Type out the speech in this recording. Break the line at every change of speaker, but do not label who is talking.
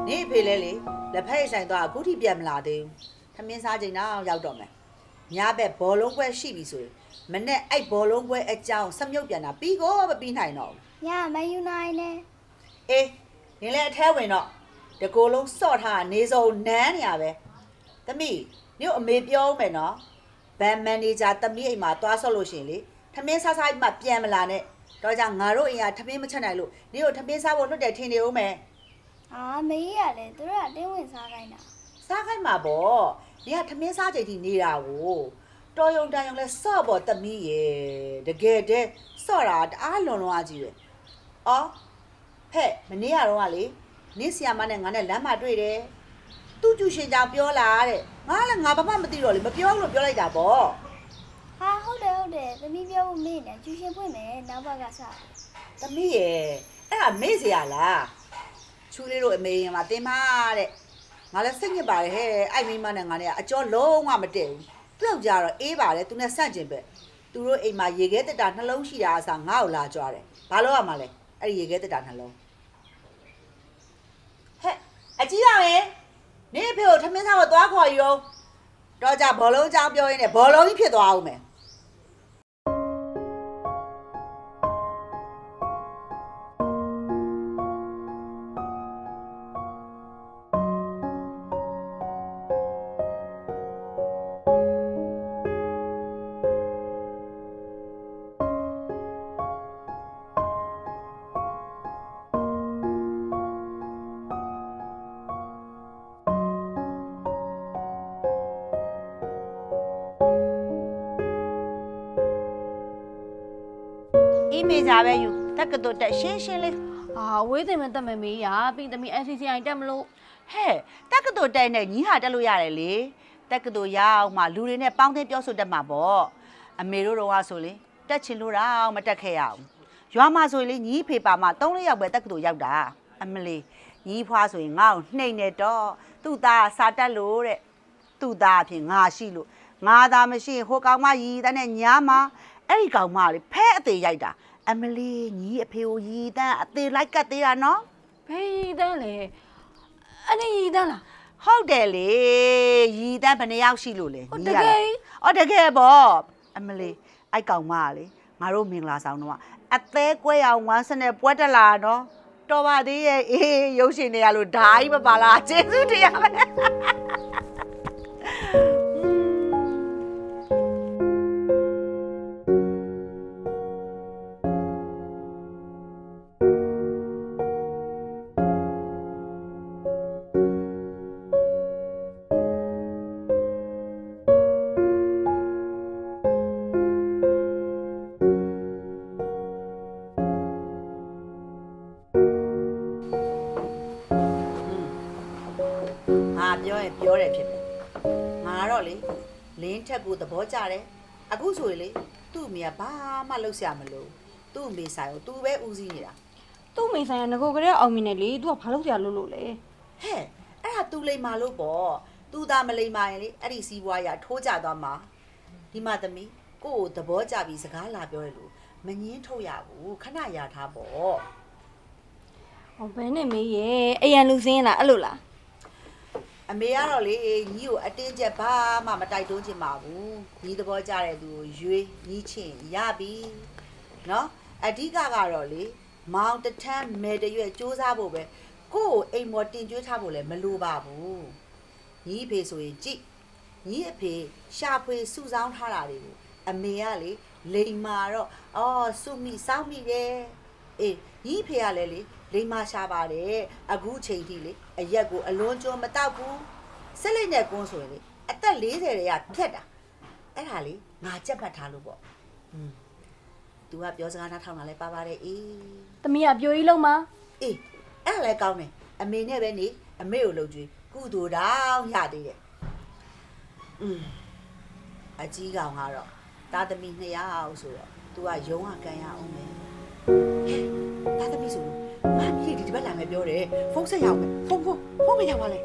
နေဖေလဲလေလက်ဖက်ဆိုင်သွားအခုထိပြန်မလာသေးဘူးထမင်းစားချိန်တော့ရောက်တော့မယ်ညဘက်ဘောလုံးပွဲရှိပြီဆိုရင်မနဲ့အဲ့ဘောလုံးပွဲအကြောင်းစမြုပ်ပြန်တာပြီးကိုမပြီးနိုင်တော့ဘူး
ညမယူနိုင်နဲ့
အေးနင်လည်းအထဲဝင်တော့တကိုယ်လုံးစော့ထားနေစုံနန်းနေရပဲသမီးညအမေပြောဦးမယ်နော်ဘန်မန်နေဂျာသမီးအိမ်မှာသွားဆော့လို့ရှိရင်လေထမင်းစားစားမှပြန်မလာနဲ့တော့ကြောင့်ငါတို့အိမ်ကထမင်းမချက်နိုင်လို့ညကိုထမင်းစားဖို့လွတ်တယ်ထင်နေဦးမယ်
အာမေးရလေသူတို့ကတင်းဝင်စားခိုင်းတာ
စားခိုင်းမှာပေါ့ညကထမင်းစားချိန်ထိနေတာကိုတော်ယုံတန်ယုံလဲစော့ပေါ်သမီးရေတကယ်တည်းစော့တာတအားလွန်လွန်အားကြီးတယ်အော်ဟဲ့မနေ့ကတော့ကလေနေ့ဆီယာမနဲ့ငါနဲ့လမ်းမှာတွေ့တယ်သူ့ကျူရှင်ကြောင့်ပြောလာတဲ့ငါလည်းငါဘာမှမသိတော့လေမပြောလို့ပြောလိုက်တာပေါ့
ဟာဟုတ်တယ်သမီးပြောဖို့မေးနေကျူရှင်ဖွင့်မယ်နောက်ဘက်ကစ
သမီးရေအဲ့ဒါမေ့เสียရလားချူလေးတို့အမေရင်မှာတင်ပါတဲ့ငါလည်းစိတ်ညစ်ပါတယ်ဟဲ့အဲ့မိမနဲ့ငါနဲ့ကအကျော်လုံးဝမတည့်ဘူးသူ့ယောက်ျားတော့အေးပါတယ်သူနဲ့ဆန့်ကျင်ပဲသူတို့အိမ်မှာရေခဲတက်တာနှလုံးရှိတာအစားငါ့ကိုလာကြွားတယ်ဘာလို့ရမှာလဲအဲ့ဒီရေခဲတက်တာနှလုံးဟဲ့အကြီးပါပဲနေအဖေကိုထမင်းစားဖို့သွားခေါ်ယူတော့ကြဘောလုံးကြောင်းပြောရင်းနဲ့ဘောလုံးကြီးဖြစ်သွားအောင်မယ်အီးမေဂျာပဲယူတက်ကတူတက်ရှင်းရှင်းလေး
အာဝေးတယ်မတက်မမေးရပြီးသမီး NCCI တက်မလို့
ဟဲ့တက်ကတူတက်နဲ့ညီဟာတက်လို့ရတယ်လေတက်ကတူရအောင်မှလူတွေနဲ့ပေါင်းသင်းပြောဆိုတတ်မှာပေါ့အမေတို့တော့ကဆိုလေတက်ချင်လို့တော့မတက်ခဲ့ရအောင်ရွာမှာဆိုရင်လေညီဖေပါမှာ3-4ယောက်ပဲတက်ကတူရောက်တာအမလေးညီဖွားဆိုရင်ငါ့ကိုနှိမ့်နေတော့သူ့သားစာတက်လို့တဲ့သူ့သားအဖြစ်ငါရှိလို့ငါသားမရှိဟိုကောင်မရီတန်းနဲ့ညာမအဲ့ဒီကောင်မလေးဖဲအသေးရိုက်တာအမလေးညီအဖေကိုရီတန်းအသေးလိုက်ကတ်သေးတာနော်
ဖေးတန်းလေအဲ့ဒီရီတန်းလား
ဟုတ်တယ်လေရီတန်းဘယ်နှယောက်ရှိလို့လဲ
ဟုတ်တကယ်
အော်တကယ်ပေါ့အမလေးအိုက်ကောင်မကလေငါတို့မင်္ဂလာဆောင်တော့အသေးကွဲအောင်ဝမ်းစနဲ့ပွဲတက်လာနော်တော်ပါသေးရဲ့အေးရုပ်ရှင်တွေရလို့ဓာကြီးမပါလားကျေးဇူးတရားပဲပြောရင်ပြောတယ်ဖြစ်တယ်ငါတော့လေလင်းထက်ကိုသဘောကျတယ်အခုဆိုရင်လေသူ့အမေကဘာမှလုပ်ဆရာမလို့သူ့အမေဆိုင်ကိုသူပဲဦးစီးနေတာ
သူ့မိဆိုင်ကငကိုကလေးအောင်မြင်နေလေ तू ကဘာလုပ်ကြလို့လဲ
ဟဲ့အဲ့ဒါသူလိမ္မာလို့ပေါ့သူသားမလိမ္မာရင်လေအဲ့ဒီစီးပွားရထိုးကြသွားမှာဒီမှာသမီးကို့ကိုသဘောကျပြီးစကားလာပြောရလို့မငင်းထုတ်ရဘူးခဏရထားပေါ့
ဟောဘယ်နဲ့မေးရဲ့အရန်လူစင်းလားအဲ့လိုလား
အမေကတော့လေညီကိုအတင်းကျပ်ဘာမှမတိုက်တွန်းချင်ပါဘူးညီသဘောကျတဲ့သူကိုရွေးညီချင်းရပြီနော်အဓိကကတော့လေမောင်တထမ်းမဲတရွက်စူးစမ်းဖို့ပဲကို့ကိုအိမ်မော်တင်ကျွေးထားဖို့လည်းမလိုပါဘူးညီအဖေဆိုရင်ကြည့်ညီအဖေရှာဖွေစုဆောင်းထားတာတွေကိုအမေကလေလိမ်မာတော့အော်စုမိစောင်းမိတယ်အေးညီအဖေကလည်းလေလိမ်မာရှာပါတယ်အခုချိန်ထိလေအရက်ကိုအလွန်ကျွန်းမတောက်ဘူးဆက်လက်နဲ့ကွန်းဆိုရင်လေအသက်40တွေကဖြတ်တာအဲ့ဒါလေငါကြက်ပတ်ထားလို့ပေါ့तू ကပြောစကားနားထောင်တာလဲပါပါတယ်အေး
သမီးကပြိုကြီးလုံးမ
အေးအဲ့ဒါလဲကောင်းတယ်အမေနဲ့ပဲနေအမေကိုလှုပ်ကြွေးကုသိုလ်တောင်ရသေးတယ်အကြီးကောင်ကတော့တာသမီ2ယောက်ဆိုတော့ तू ကရုံးကကန်ရအောင်မယ်တာသမီဆိုလို့မမီးဒီဘက်လာမယ်ပြောတယ်ဖုန်းဆက်ရအောင်မယ်ဖုန်းမရောက်ပါလဲ